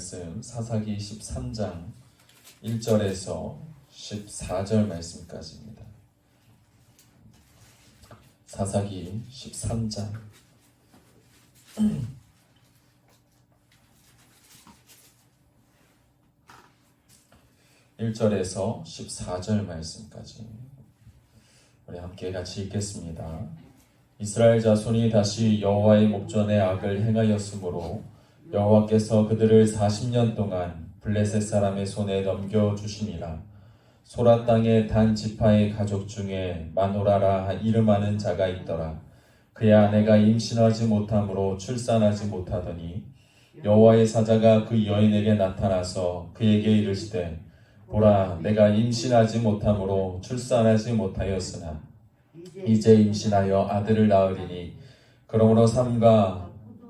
말씀 사사기 13장 1절에서 14절 말씀까지입니다. 사사기 13장 1절에서 14절 말씀까지 우리 함께 같이 읽겠습니다. 이스라엘 자손이 다시 여호와의 목전에 악을 행하였으므로 여호와께서 그들을 40년 동안 블레셋 사람의 손에 넘겨주시니라. 소라 땅의 단 지파의 가족 중에 마노라라 이름하는 자가 있더라. 그의 아내가 임신하지 못함으로 출산하지 못하더니 여호와의 사자가 그 여인에게 나타나서 그에게 이르시되 보라, 내가 임신하지 못함으로 출산하지 못하였으나 이제 임신하여 아들을 낳으리니 그러므로 삼가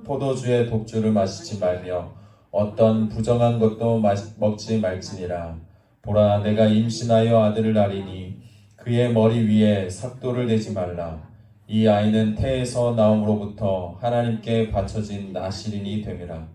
포도주의 독주를 마시지 말며 어떤 부정한 것도 먹지 말지니라. 보라, 내가 임신하여 아들을 낳으리니 그의 머리 위에 삭도를 대지 말라. 이 아이는 태에서 나옴으로부터 하나님께 바쳐진 나실인이 됨이라.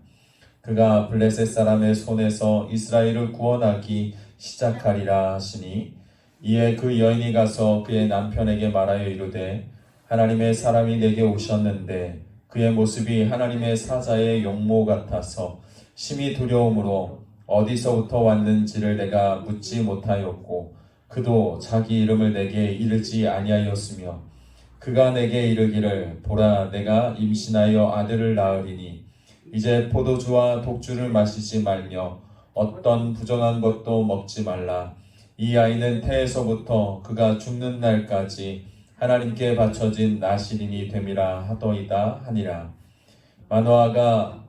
그가 블레셋 사람의 손에서 이스라엘을 구원하기 시작하리라 하시니 이에 그 여인이 가서 그의 남편에게 말하여 이르되 하나님의 사람이 내게 오셨는데 그의 모습이 하나님의 사자의 용모 같아서 심히 두려움으로 어디서부터 왔는지를 내가 묻지 못하였고 그도 자기 이름을 내게 이르지 아니하였으며 그가 내게 이르기를 보라, 내가 임신하여 아들을 낳으리니 이제 포도주와 독주를 마시지 말며 어떤 부정한 것도 먹지 말라. 이 아이는 태에서부터 그가 죽는 날까지 하나님께 바쳐진 나실인이 됨이라 하더이다 하니라. 마노아가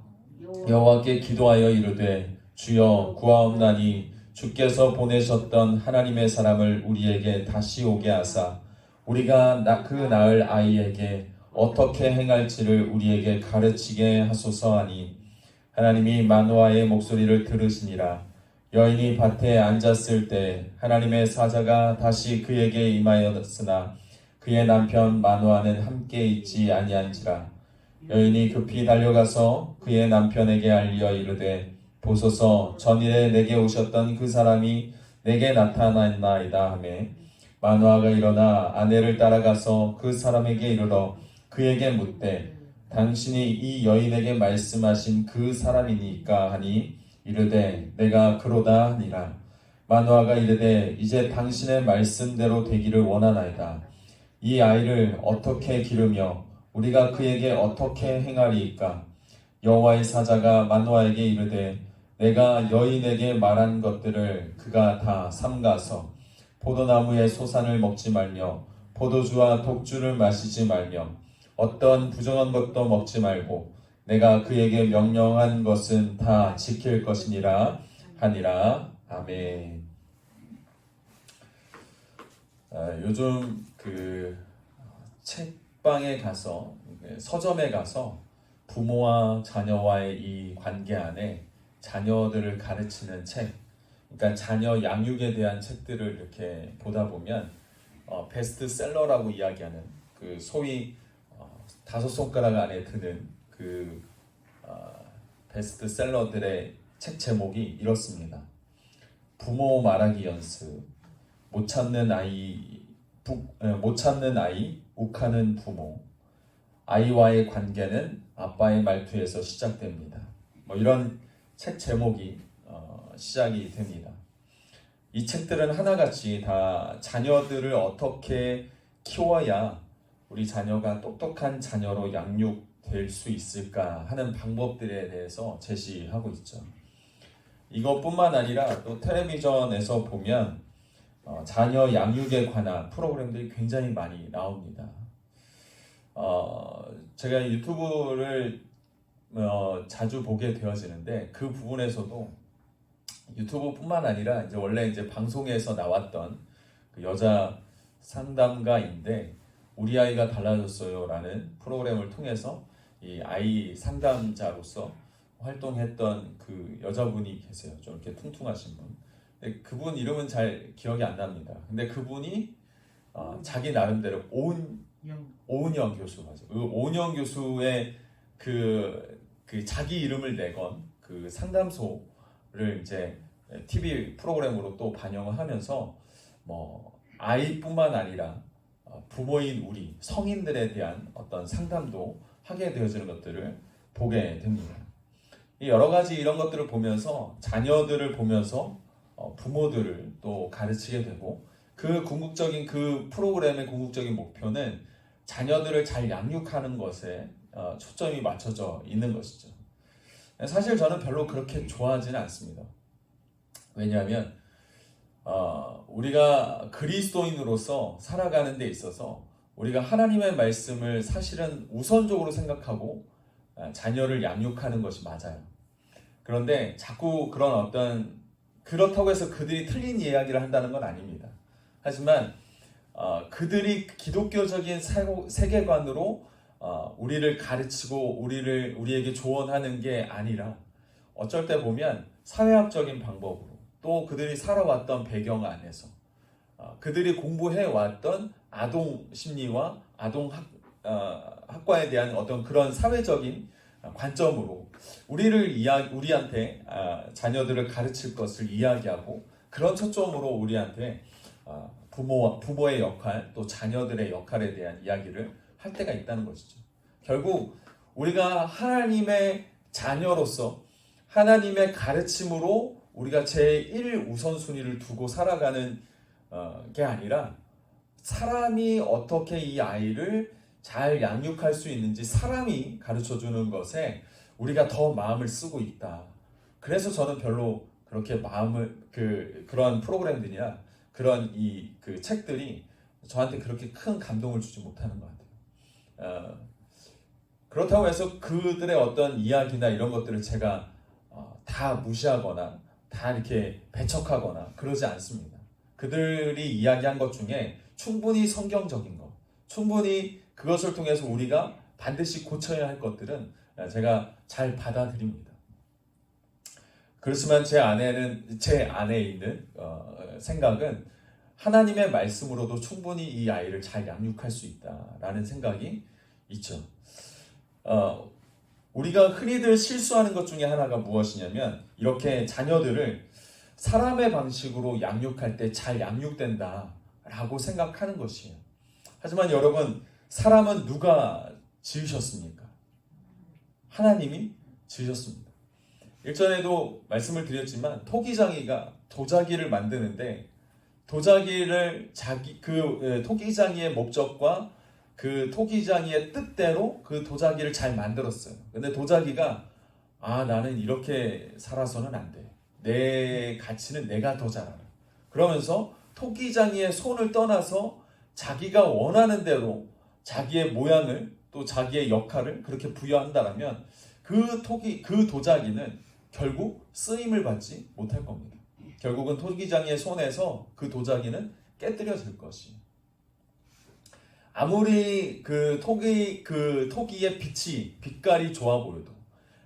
여호와께 기도하여 이르되 주여 구하옵나니 주께서 보내셨던 하나님의 사람을 우리에게 다시 오게 하사 우리가 그 낳을 아이에게 어떻게 행할지를 우리에게 가르치게 하소서 하니 하나님이 마노아의 목소리를 들으시니라. 여인이 밭에 앉았을 때 하나님의 사자가 다시 그에게 임하였으나 그의 남편 마노아는 함께 있지 아니한지라. 여인이 급히 달려가서 그의 남편에게 알려 이르되 보소서, 전일에 내게 오셨던 그 사람이 내게 나타났나이다 하매 마노아가 일어나 아내를 따라가서 그 사람에게 이르러 그에게 묻되 당신이 이 여인에게 말씀하신 그 사람이니까 하니 이르되 내가 그로다 하니라. 마노아가 이르되 이제 당신의 말씀대로 되기를 원하나이다. 이 아이를 어떻게 기르며 우리가 그에게 어떻게 행하리이까? 여호와의 사자가 마노아에게 이르되 내가 여인에게 말한 것들을 그가 다 삼가서 포도나무의 소산을 먹지 말며 포도주와 독주를 마시지 말며 어떤 부정한 것도 먹지 말고 내가 그에게 명령한 것은 다 지킬 것이니라 하니라. 아멘. 요즘 그 책방에 가서 서점에 가서 부모와 자녀와의 이 관계 안에 자녀들을 가르치는 책, 그러니까 자녀 양육에 대한 책들을 이렇게 보다 보면 베스트셀러라고 이야기하는 그 소위 5손가락 안에 드는 그 베스트셀러들의 책 제목이 이렇습니다. 부모 말하기 연습, 못 찾는 아이, 욱하는 부모, 아이와의 관계는 아빠의 말투에서 시작됩니다. 뭐 이런 책 제목이 시작이 됩니다. 이 책들은 하나같이 다 자녀들을 어떻게 키워야 우리 자녀가 똑똑한 자녀로 양육될 수 있을까 하는 방법들에 대해서 제시하고 있죠. 이것뿐만 아니라 또 텔레비전에서 보면 자녀 양육에 관한 프로그램들이 굉장히 많이 나옵니다. 제가 유튜브를 자주 보게 되어지는데 그 부분에서도 유튜브뿐만 아니라 이제 원래 이제 방송에서 나왔던 그 여자 상담가인데 우리 아이가 달라졌어요라는 프로그램을 통해서 이 아이 상담자로서 활동했던 그 여자분이 계세요. 좀 이렇게 퉁퉁하신 분. 근데 그분 이름은 잘 기억이 안 납니다. 근데 그분이 자기 나름대로 오은영 교수 맞아요. 오은영 교수의 그 자기 이름을 내건 그 그 상담소를 이제 TV 프로그램으로 또 반영을 하면서 뭐 아이뿐만 아니라 부모인 우리 성인들에 대한 어떤 상담도 하게 되어지는 것들을 보게 됩니다. 여러 가지 이런 것들을 보면서 자녀들을 보면서 부모들을 또 가르치게 되고 그 궁극적인 그 프로그램의 궁극적인 목표는 자녀들을 잘 양육하는 것에 초점이 맞춰져 있는 것이죠. 사실 저는 별로 그렇게 좋아하지는 않습니다. 왜냐하면 우리가 그리스도인으로서 살아가는 데 있어서 우리가 하나님의 말씀을 사실은 우선적으로 생각하고 자녀를 양육하는 것이 맞아요. 그런데 자꾸 그런 어떤 그렇다고 해서 그들이 틀린 이야기를 한다는 건 아닙니다. 하지만 그들이 기독교적인 세계관으로 우리를 가르치고 우리에게 조언하는 게 아니라 어쩔 때 보면 사회학적인 방법으로 또 그들이 살아왔던 배경 안에서 그들이 공부해왔던 아동 심리와 아동 학과에 대한 어떤 그런 사회적인 관점으로 우리한테 자녀들을 가르칠 것을 이야기하고 그런 초점으로 우리한테 부모의 역할 또 자녀들의 역할에 대한 이야기를 할 때가 있다는 것이죠. 결국 우리가 하나님의 자녀로서 하나님의 가르침으로 우리가 제1 우선순위를 두고 살아가는 게 아니라 사람이 어떻게 이 아이를 잘 양육할 수 있는지 사람이 가르쳐주는 것에 우리가 더 마음을 쓰고 있다. 그래서 저는 별로 그렇게 그런 프로그램들이나 그런 그 책들이 저한테 그렇게 큰 감동을 주지 못하는 것 같아요. 그렇다고 해서 그들의 어떤 이야기나 이런 것들을 제가 다 무시하거나 다 이렇게 배척하거나 그러지 않습니다. 그들이 이야기한 것 중에 충분히 성경적인 것, 충분히 그것을 통해서 우리가 반드시 고쳐야 할 것들은 제가 잘 받아들입니다. 그렇지만 제 안에 있는 생각은 하나님의 말씀으로도 충분히 이 아이를 잘 양육할 수 있다라는 생각이 있죠. 우리가 흔히들 실수하는 것 중에 하나가 무엇이냐면 이렇게 자녀들을 사람의 방식으로 양육할 때 잘 양육된다라고 생각하는 것이에요. 하지만 여러분, 사람은 누가 지으셨습니까? 하나님이 지으셨습니다. 일전에도 말씀을 드렸지만 토기장이가 도자기를 만드는데 도자기를 토기장이의 목적과 그 토기장이의 뜻대로 그 도자기를 잘 만들었어요. 근데 도자기가 나는 이렇게 살아서는 안 돼. 내 가치는 내가 더 잘 알아. 그러면서 토기장이의 손을 떠나서 자기가 원하는 대로 자기의 모양을 또 자기의 역할을 그렇게 부여한다면 그 도자기는 결국 쓰임을 받지 못할 겁니다. 결국은 토기장이의 손에서 그 도자기는 깨뜨려질 것이. 아무리 그 토기의 빛깔이 좋아 보여도,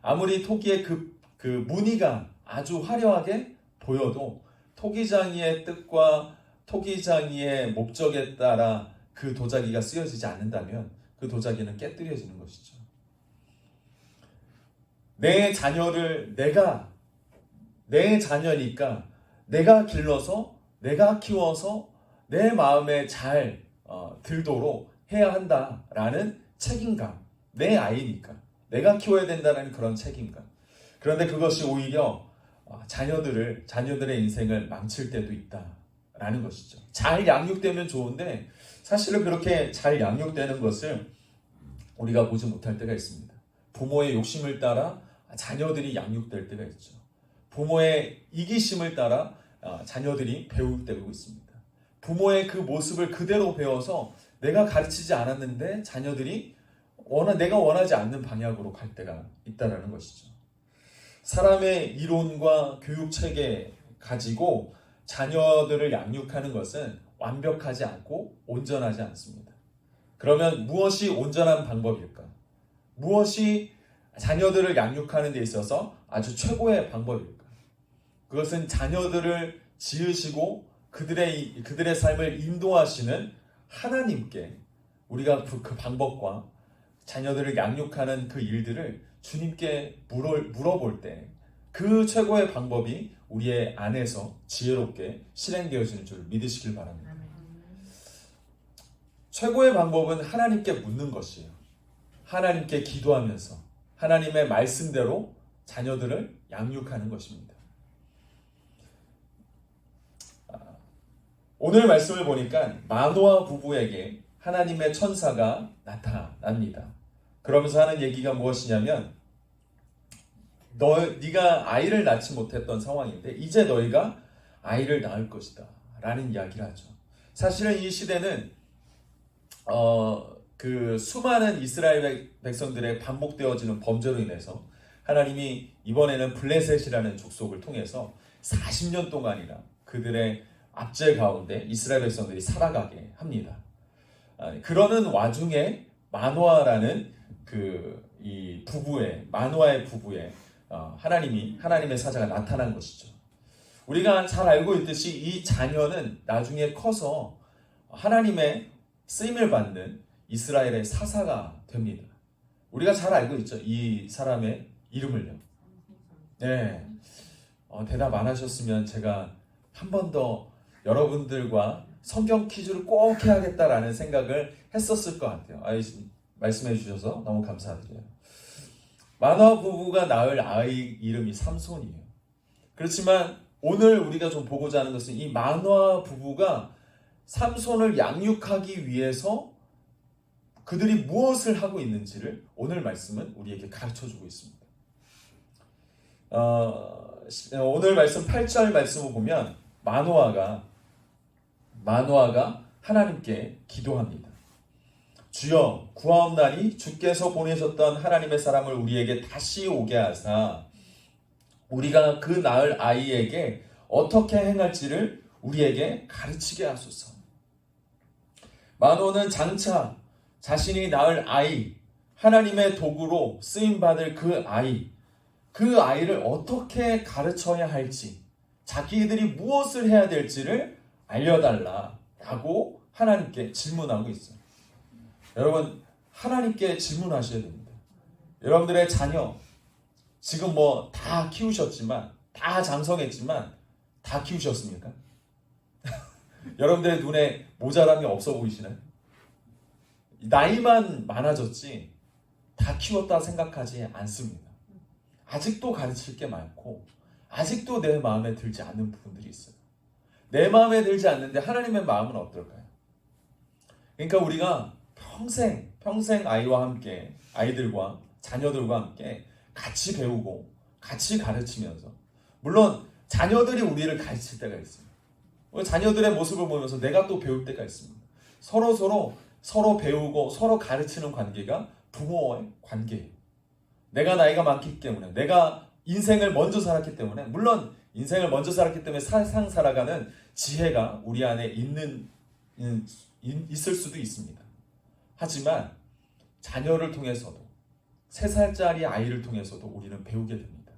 아무리 토기의 그 무늬가 아주 화려하게 보여도 토기장이의 뜻과 토기장이의 목적에 따라 그 도자기가 쓰여지지 않는다면 그 도자기는 깨뜨려지는 것이죠. 내 자녀를 내 자녀니까 내가 길러서 내가 키워서 내 마음에 잘 들도록 해야 한다라는 책임감. 내 아이니까 내가 키워야 된다는 그런 책임감. 그런데 그것이 오히려 자녀들의 인생을 망칠 때도 있다라는 것이죠. 잘 양육되면 좋은데 사실은 그렇게 잘 양육되는 것을 우리가 보지 못할 때가 있습니다. 부모의 욕심을 따라 자녀들이 양육될 때가 있죠. 부모의 이기심을 따라 자녀들이 배육되고 있습니다. 부모의 그 모습을 그대로 배워서 내가 가르치지 않았는데 자녀들이 내가 원하지 않는 방향으로 갈 때가 있다는 것이죠. 사람의 이론과 교육체계 가지고 자녀들을 양육하는 것은 완벽하지 않고 온전하지 않습니다. 그러면 무엇이 온전한 방법일까? 무엇이 자녀들을 양육하는 데 있어서 아주 최고의 방법일까? 그것은 자녀들을 지으시고 그들의 삶을 인도하시는 하나님께 우리가 그 방법과 자녀들을 양육하는 그 일들을 주님께 물어볼 때 그 최고의 방법이 우리의 안에서 지혜롭게 실행되어지는 줄 믿으시길 바랍니다. 최고의 방법은 하나님께 묻는 것이에요. 하나님께 기도하면서 하나님의 말씀대로 자녀들을 양육하는 것입니다. 오늘 말씀을 보니까 마노아 부부에게 하나님의 천사가 나타납니다. 그러면서 하는 얘기가 무엇이냐면 네가 아이를 낳지 못했던 상황인데 이제 너희가 아이를 낳을 것이다 라는 이야기를 하죠. 사실은 이 시대는 그 수많은 이스라엘 백성들의 반복되어지는 범죄로 인해서 하나님이 이번에는 블레셋이라는 족속을 통해서 40년 동안이나 그들의 압제 가운데 이스라엘 백성들이 살아가게 합니다. 그러는 와중에 마노아라는 이 부부의 마노아의 부부의 하나님의 사자가 나타난 것이죠. 우리가 잘 알고 있듯이 이 자녀는 나중에 커서 하나님의 쓰임을 받는 이스라엘의 사사가 됩니다. 우리가 잘 알고 있죠. 이 사람의 이름을요. 네. 대답 안 하셨으면 제가 한 번 더 여러분들과 성경 퀴즈를 꼭 해야겠다라는 생각을 했었을 것 같아요. 말씀해 주셔서 너무 감사드려요. 마노아 부부가 낳을 아이 이름이 삼손이에요. 그렇지만 오늘 우리가 좀 보고자 하는 것은 이 마노아 부부가 삼손을 양육하기 위해서 그들이 무엇을 하고 있는지를 오늘 말씀은 우리에게 가르쳐주고 있습니다. 오늘 말씀 8절 말씀을 보면 마노아가 하나님께 기도합니다. 주여 구하옵나니 주께서 보내셨던 하나님의 사람을 우리에게 다시 오게 하사 우리가 그 낳을 아이에게 어떻게 행할지를 우리에게 가르치게 하소서. 마노아는 장차 자신이 낳을 아이, 하나님의 도구로 쓰임받을 그 아이를 어떻게 가르쳐야 할지, 자기들이 무엇을 해야 될지를 알려달라라고 하나님께 질문하고 있어요. 여러분, 하나님께 질문하셔야 됩니다. 여러분들의 자녀, 지금 뭐 다 키우셨지만, 다 장성했지만, 다 키우셨습니까? 여러분들의 눈에 모자람이 없어 보이시나요? 나이만 많아졌지 다 키웠다 생각하지 않습니다. 아직도 가르칠 게 많고 아직도 내 마음에 들지 않는 부분들이 있어요. 내 마음에 들지 않는데 하나님의 마음은 어떨까요? 그러니까 우리가 평생 아이와 함께 아이들과 자녀들과 함께 같이 배우고 같이 가르치면서 물론 자녀들이 우리를 가르칠 때가 있습니다. 자녀들의 모습을 보면서 내가 또 배울 때가 있습니다. 서로 배우고 서로 가르치는 관계가 부모와의 관계예요. 내가 나이가 많기 때문에 내가 인생을 먼저 살았기 때문에 물론 인생을 먼저 살았기 때문에 세상 살아가는 지혜가 우리 안에 있을 수도 있습니다. 하지만 자녀를 통해서도 3살짜리 아이를 통해서도 우리는 배우게 됩니다.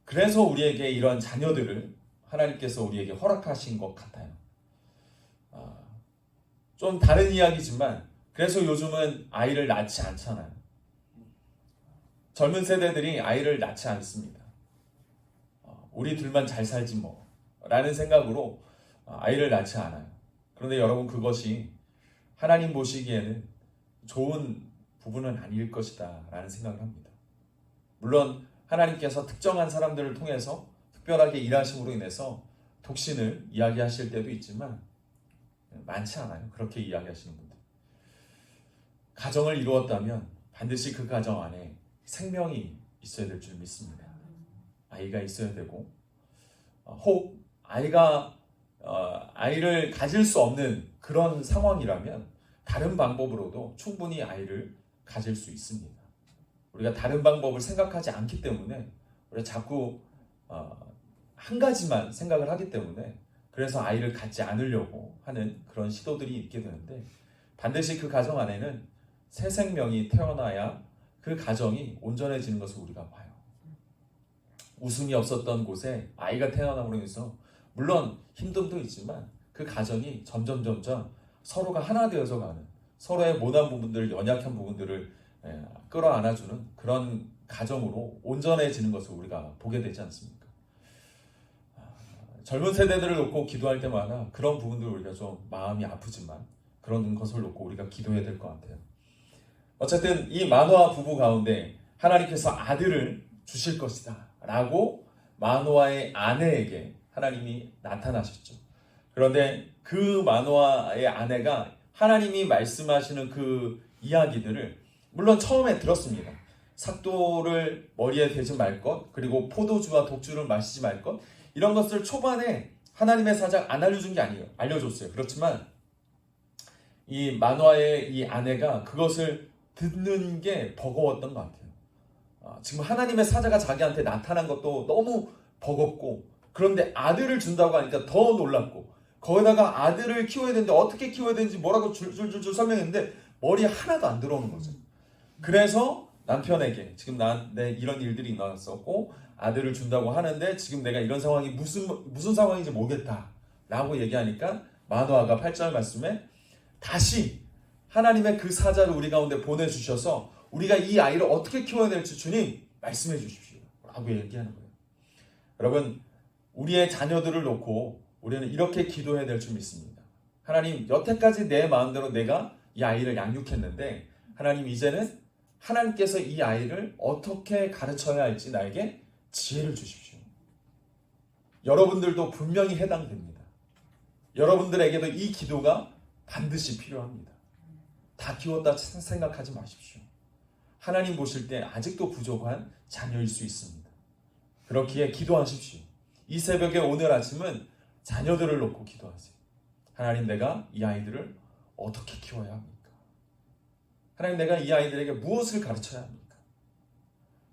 그래서 우리에게 이런 자녀들을 하나님께서 우리에게 허락하신 것 같아요. 좀 다른 이야기지만 그래서 요즘은 아이를 낳지 않잖아요. 젊은 세대들이 아이를 낳지 않습니다. 우리 둘만 잘 살지 뭐 라는 생각으로 아이를 낳지 않아요. 그런데 여러분 그것이 하나님 보시기에는 좋은 부분은 아닐 것이다 라는 생각을 합니다. 물론 하나님께서 특정한 사람들을 통해서 특별하게 일하심으로 인해서 독신을 이야기하실 때도 있지만 많지 않아요. 그렇게 이야기하시는 분들. 가정을 이루었다면 반드시 그 가정 안에 생명이 있어야 될 줄 믿습니다. 아이가 있어야 되고 혹 아이를 가질 수 없는 그런 상황이라면 다른 방법으로도 충분히 아이를 가질 수 있습니다. 우리가 다른 방법을 생각하지 않기 때문에 우리가 자꾸 한 가지만 생각을 하기 때문에 그래서 아이를 갖지 않으려고 하는 그런 시도들이 있게 되는데 반드시 그 가정 안에는 새 생명이 태어나야 그 가정이 온전해지는 것을 우리가 봐요. 웃음이 없었던 곳에 아이가 태어남으로 인해서 물론 힘듦도 있지만 그 가정이 점점 서로가 하나 되어서 가는 서로의 못난 부분들, 연약한 부분들을 끌어안아주는 그런 가정으로 온전해지는 것을 우리가 보게 되지 않습니까? 젊은 세대들을 놓고 기도할 때마다 그런 부분들 우리가 좀 마음이 아프지만 그런 것을 놓고 우리가 기도해야 될 것 같아요. 어쨌든 이 마노아 부부 가운데 하나님께서 아들을 주실 것이다 라고 마노아의 아내에게 하나님이 나타나셨죠. 그런데 그 마노아의 아내가 하나님이 말씀하시는 그 이야기들을 물론 처음에 들었습니다. 삭도를 머리에 대지 말 것, 그리고 포도주와 독주를 마시지 말 것, 이런 것을 초반에 하나님의 사자가 안 알려준 게 아니에요. 알려줬어요. 그렇지만 이 마노아의 이 아내가 그것을 듣는 게 버거웠던 것 같아요. 지금 하나님의 사자가 자기한테 나타난 것도 너무 버겁고, 그런데 아들을 준다고 하니까 더 놀랍고, 거기다가 아들을 키워야 되는데 어떻게 키워야 되는지 뭐라고 줄줄줄 설명했는데 머리에 하나도 안 들어오는 거죠. 그래서 남편에게 지금 나한테 이런 일들이 일어났었고 아들을 준다고 하는데 지금 내가 이런 상황이 무슨 상황인지 모르겠다 라고 얘기하니까 마노아가 8절 말씀에 다시 하나님의 그 사자를 우리 가운데 보내주셔서 우리가 이 아이를 어떻게 키워야 될지 주님 말씀해 주십시오 라고 얘기하는 거예요. 여러분, 우리의 자녀들을 놓고 우리는 이렇게 기도해야 될 줄 믿습니다. 하나님, 여태까지 내 마음대로 내가 이 아이를 양육했는데 하나님, 이제는 하나님께서 이 아이를 어떻게 가르쳐야 할지 나에게 지혜를 주십시오. 여러분들도 분명히 해당됩니다. 여러분들에게도 이 기도가 반드시 필요합니다. 다 키웠다 생각하지 마십시오. 하나님 보실 때 아직도 부족한 자녀일 수 있습니다. 그렇기에 기도하십시오. 이 새벽에 오늘 아침은 자녀들을 놓고 기도하세요. 하나님, 내가 이 아이들을 어떻게 키워야 합니까? 하나님, 내가 이 아이들에게 무엇을 가르쳐야 합니까?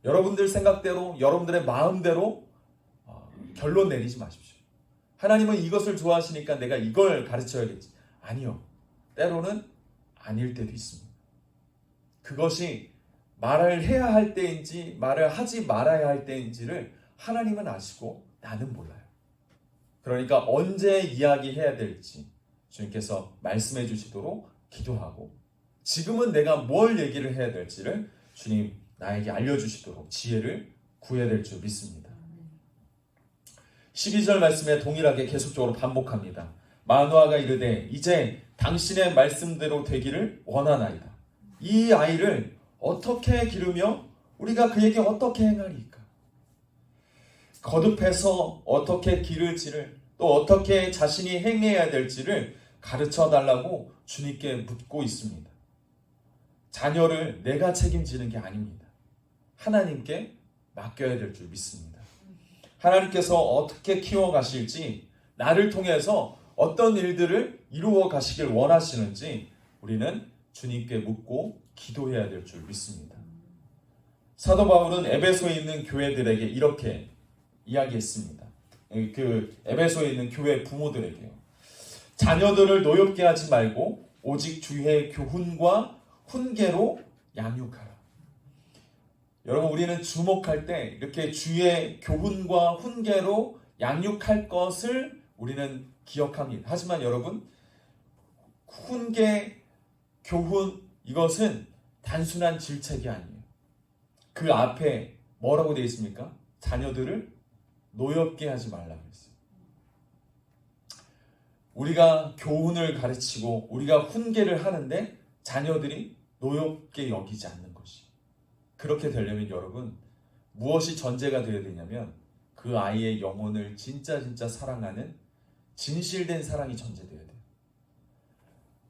여러분들 생각대로, 여러분들의 마음대로 결론 내리지 마십시오. 하나님은 이것을 좋아하시니까 내가 이걸 가르쳐야겠지. 아니요. 때로는 아닐 때도 있습니다. 그것이 말을 해야 할 때인지 말을 하지 말아야 할 때인지를 하나님은 아시고 나는 몰라요. 그러니까 언제 이야기해야 될지 주님께서 말씀해 주시도록 기도하고, 지금은 내가 뭘 얘기를 해야 될지를 주님 나에게 알려주시도록 지혜를 구해야 될 줄 믿습니다. 12절 말씀에 동일하게 계속적으로 반복합니다. 마노아가 이르되 이제 당신의 말씀대로 되기를 원하나이다. 이 아이를 어떻게 기르며 우리가 그에게 어떻게 행하리까? 거듭해서 어떻게 기를지를, 또 어떻게 자신이 행해야 될지를 가르쳐 달라고 주님께 묻고 있습니다. 자녀를 내가 책임지는 게 아닙니다. 하나님께 맡겨야 될 줄 믿습니다. 하나님께서 어떻게 키워가실지, 나를 통해서 어떤 일들을 이루어 가시길 원하시는지 우리는 주님께 묻고 기도해야 될 줄 믿습니다. 사도 바울은 에베소에 있는 교회들에게 이렇게 이야기했습니다. 그 에베소에 있는 교회 부모들에게요. 자녀들을 노엽게 하지 말고 오직 주의 교훈과 훈계로 양육하라. 여러분, 우리는 주목할 때 이렇게 주의 교훈과 훈계로 양육할 것을 우리는 기억합니다. 하지만 여러분, 훈계, 교훈, 이것은 단순한 질책이 아니에요. 그 앞에 뭐라고 되어 있습니까? 자녀들을 노엽게 하지 말라고 했어요. 우리가 교훈을 가르치고 우리가 훈계를 하는데 자녀들이 노엽게 여기지 않는 것이, 그렇게 되려면 여러분, 무엇이 전제가 되어야 되냐면 그 아이의 영혼을 진짜 사랑하는 진실된 사랑이 전제되어야 돼요.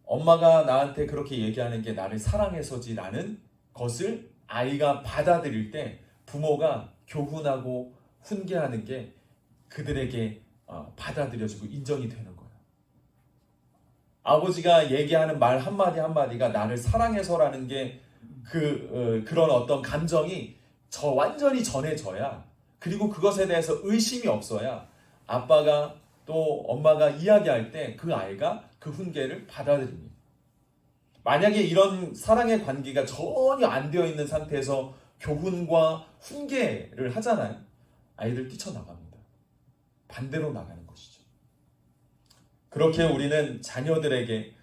엄마가 나한테 그렇게 얘기하는 게 나를 사랑해서지라는 것을 아이가 받아들일 때 부모가 교훈하고 훈계하는 게 그들에게 받아들여지고 인정이 되는 거예요. 아버지가 얘기하는 말 한마디 한마디가 나를 사랑해서라는 게 그런 어떤 감정이 완전히 전해져야, 그리고 그것에 대해서 의심이 없어야 아빠가 또 엄마가 이야기할 때 그 아이가 그 훈계를 받아들입니다. 만약에 이런 사랑의 관계가 전혀 안 되어 있는 상태에서 교훈과 훈계를 하잖아요. 아이들 뛰쳐나갑니다. 반대로 나가는 것이죠. 그렇게 우리는 자녀들에게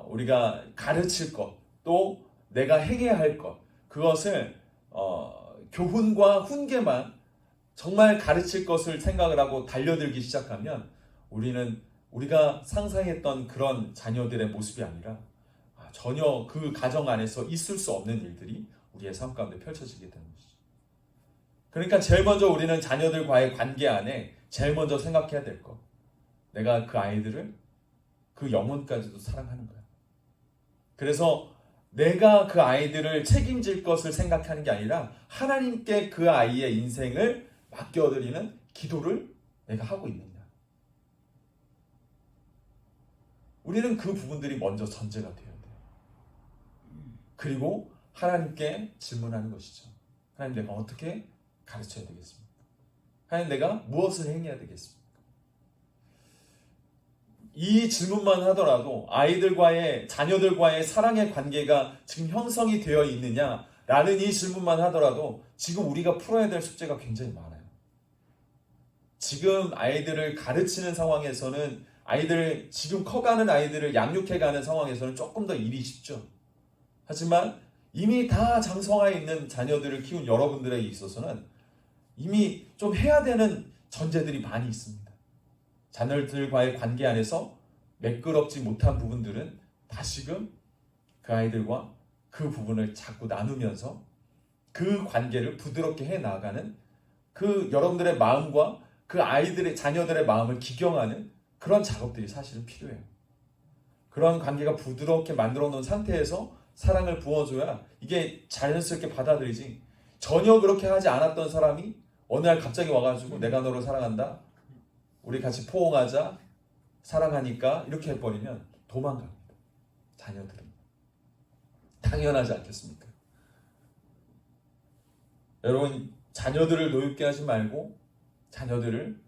우리가 가르칠 것, 또 내가 행해야 할 것, 그것을 교훈과 훈계만 정말 가르칠 것을 생각을 하고 달려들기 시작하면 우리가 상상했던 그런 자녀들의 모습이 아니라 전혀 그 가정 안에서 있을 수 없는 일들이 우리의 삶 가운데 펼쳐지게 되는 것이죠. 그러니까 제일 먼저 우리는 자녀들과의 관계 안에 제일 먼저 생각해야 될 것. 내가 그 아이들을 그 영혼까지도 사랑하는 거야. 그래서 내가 그 아이들을 책임질 것을 생각하는 게 아니라 하나님께 그 아이의 인생을 맡겨드리는 기도를 내가 하고 있느냐. 우리는 그 부분들이 먼저 전제가 되어야 돼요. 그리고 하나님께 질문하는 것이죠. 하나님, 내가 어떻게 가르쳐야 되겠습니까? 하나님, 내가 무엇을 행해야 되겠습니까? 이 질문만 하더라도 자녀들과의 사랑의 관계가 지금 형성이 되어 있느냐라는 이 질문만 하더라도 지금 우리가 풀어야 될 숙제가 굉장히 많아요. 지금 아이들을 가르치는 상황에서는 지금 커가는 아이들을 양육해가는 상황에서는 조금 더 일이 쉽죠. 하지만 이미 다 장성하에 있는 자녀들을 키운 여러분들에게 있어서는 이미 좀 해야 되는 전제들이 많이 있습니다. 자녀들과의 관계 안에서 매끄럽지 못한 부분들은 다시금 그 아이들과 그 부분을 자꾸 나누면서 그 관계를 부드럽게 해 나가는 그 여러분들의 마음과 그 자녀들의 마음을 기경하는 그런 작업들이 사실은 필요해요. 그런 관계가 부드럽게 만들어 놓은 상태에서 사랑을 부어줘야 이게 자연스럽게 받아들이지, 전혀 그렇게 하지 않았던 사람이 어느 날 갑자기 와가지고 내가 너를 사랑한다, 우리 같이 포옹하자, 사랑하니까 이렇게 해버리면 도망갑니다. 자녀들은. 당연하지 않겠습니까? 여러분, 자녀들을 노엽게 하지 말고 자녀들을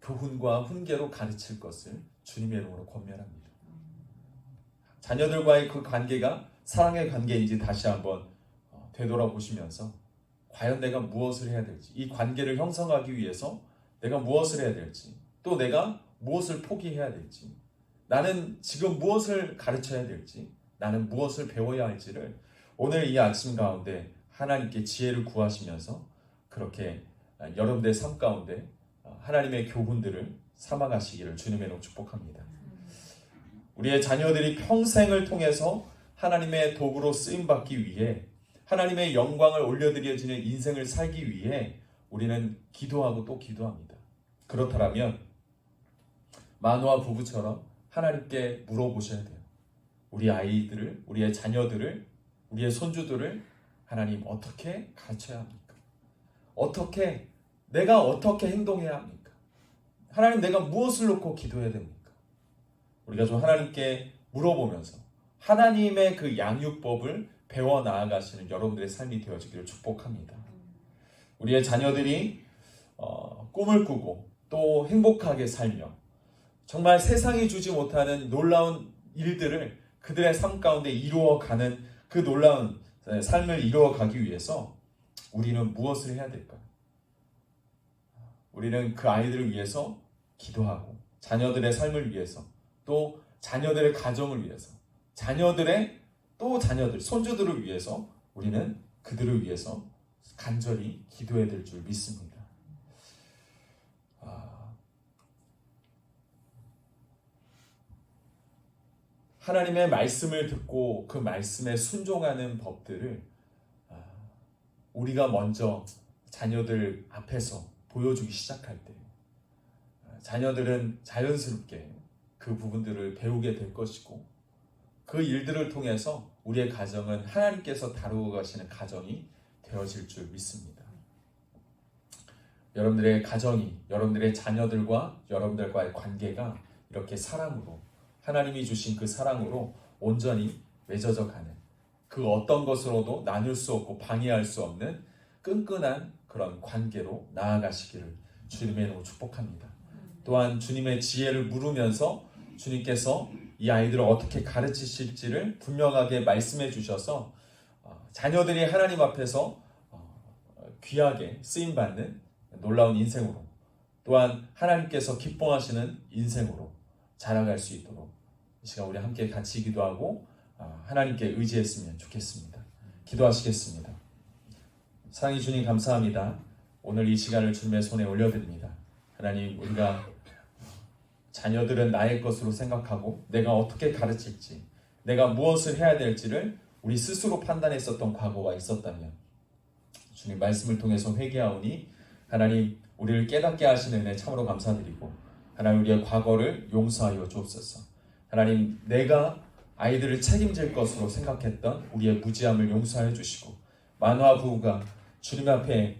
교훈과 훈계로 가르칠 것을 주님의 이름으로 권면합니다. 자녀들과의 그 관계가 사랑의 관계인지 다시 한번 되돌아보시면서 과연 내가 무엇을 해야 될지, 이 관계를 형성하기 위해서 내가 무엇을 해야 될지, 또 내가 무엇을 포기해야 될지, 나는 지금 무엇을 가르쳐야 될지, 나는 무엇을 배워야 할지를 오늘 이 아침 가운데 하나님께 지혜를 구하시면서 그렇게 여러분들의 삶 가운데 하나님의 교훈들을 삼아가시기를 주님의 이름으로 축복합니다. 우리의 자녀들이 평생을 통해서 하나님의 도구로 쓰임받기 위해, 하나님의 영광을 올려드려지는 인생을 살기 위해 우리는 기도하고 또 기도합니다. 그렇다면 마노아 부부처럼 하나님께 물어보셔야 돼요. 우리 아이들을, 우리의 자녀들을, 우리의 손주들을 하나님 어떻게 가르쳐야 합니까? 내가 어떻게 행동해야 합니까? 하나님, 내가 무엇을 놓고 기도해야 됩니까? 우리가 좀 하나님께 물어보면서 하나님의 그 양육법을 배워 나아가시는 여러분들의 삶이 되어지기를 축복합니다. 우리의 자녀들이 꿈을 꾸고 또 행복하게 살며 정말 세상이 주지 못하는 놀라운 일들을 그들의 삶 가운데 이루어가는 그 놀라운 삶을 이루어가기 위해서 우리는 무엇을 해야 될까요? 우리는 그 아이들을 위해서 기도하고 자녀들의 삶을 위해서, 또 자녀들의 가정을 위해서, 손주들을 위해서 우리는 그들을 위해서 간절히 기도해야 될 줄 믿습니다. 하나님의 말씀을 듣고 그 말씀에 순종하는 법들을 우리가 먼저 자녀들 앞에서 보여주기 시작할 때 자녀들은 자연스럽게 그 부분들을 배우게 될 것이고, 그 일들을 통해서 우리의 가정은 하나님께서 다루어 가시는 가정이 되어질 줄 믿습니다. 여러분들의 가정이, 여러분들의 자녀들과 여러분들과의 관계가 이렇게 사랑으로, 하나님이 주신 그 사랑으로 온전히 맺어져 가는, 그 어떤 것으로도 나눌 수 없고 방해할 수 없는 끈끈한 그런 관계로 나아가시기를 주님의 이름으로 축복합니다. 또한 주님의 지혜를 물으면서 주님께서 이 아이들을 어떻게 가르치실지를 분명하게 말씀해 주셔서 자녀들이 하나님 앞에서 귀하게 쓰임받는 놀라운 인생으로, 또한 하나님께서 기뻐하시는 인생으로 자라갈 수 있도록 이 시간 우리 함께 같이 기도하고 하나님께 의지했으면 좋겠습니다. 기도하시겠습니다. 사랑의 주님 감사합니다. 오늘 이 시간을 주님의 손에 올려드립니다. 하나님, 우리가 자녀들은 나의 것으로 생각하고 내가 어떻게 가르칠지, 내가 무엇을 해야 될지를 우리 스스로 판단했었던 과거가 있었다면 주님 말씀을 통해서 회개하오니 하나님, 우리를 깨닫게 하시는 은혜 참으로 감사드리고 하나님, 우리의 과거를 용서하여 주옵소서. 하나님, 내가 아이들을 책임질 것으로 생각했던 우리의 무지함을 용서하여 주시고, 만화 부부가 주님 앞에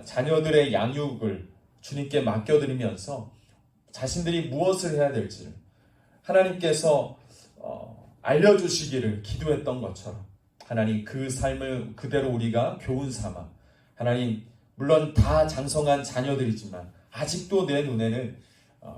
자녀들의 양육을 주님께 맡겨드리면서 자신들이 무엇을 해야 될지를 하나님께서 알려주시기를 기도했던 것처럼 하나님, 그 삶을 그대로 우리가 교훈 삼아 하나님, 물론 다 장성한 자녀들이지만 아직도 내 눈에는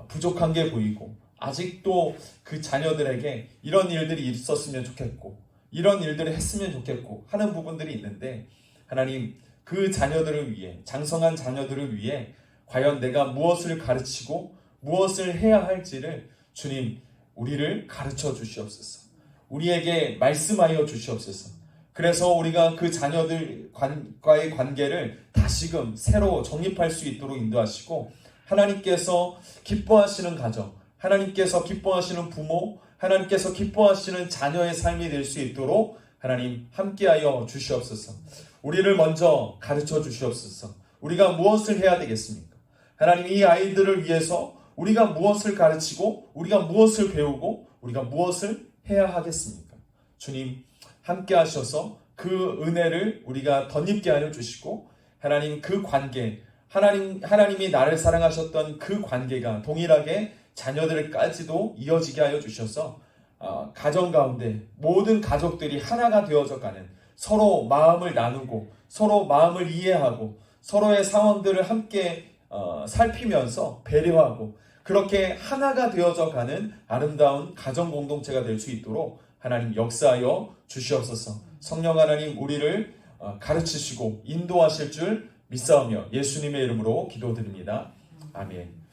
부족한 게 보이고 아직도 그 자녀들에게 이런 일들이 있었으면 좋겠고 이런 일들을 했으면 좋겠고 하는 부분들이 있는데, 하나님, 그 자녀들을 위해, 장성한 자녀들을 위해 과연 내가 무엇을 가르치고 무엇을 해야 할지를 주님, 우리를 가르쳐 주시옵소서. 우리에게 말씀하여 주시옵소서. 그래서 우리가 그 자녀들과의 관계를 다시금 새로 정립할 수 있도록 인도하시고, 하나님께서 기뻐하시는 가정, 하나님께서 기뻐하시는 부모, 하나님께서 기뻐하시는 자녀의 삶이 될 수 있도록 하나님 함께하여 주시옵소서. 우리를 먼저 가르쳐 주시옵소서. 우리가 무엇을 해야 되겠습니까? 하나님, 이 아이들을 위해서 우리가 무엇을 가르치고 우리가 무엇을 배우고 우리가 무엇을 해야 하겠습니까? 주님, 함께 하셔서 그 은혜를 우리가 덧입게 하여 주시고, 하나님, 그 관계, 하나님이 나를 사랑하셨던 그 관계가 동일하게 자녀들까지도 이어지게 하여 주셔서 가정 가운데 모든 가족들이 하나가 되어져 가는, 서로 마음을 나누고 서로 마음을 이해하고 서로의 상황들을 함께 살피면서 배려하고 그렇게 하나가 되어져 가는 아름다운 가정 공동체가 될 수 있도록 하나님 역사하여 주시옵소서. 성령 하나님, 우리를 가르치시고 인도하실 줄 믿사오며 예수님의 이름으로 기도드립니다. 아멘.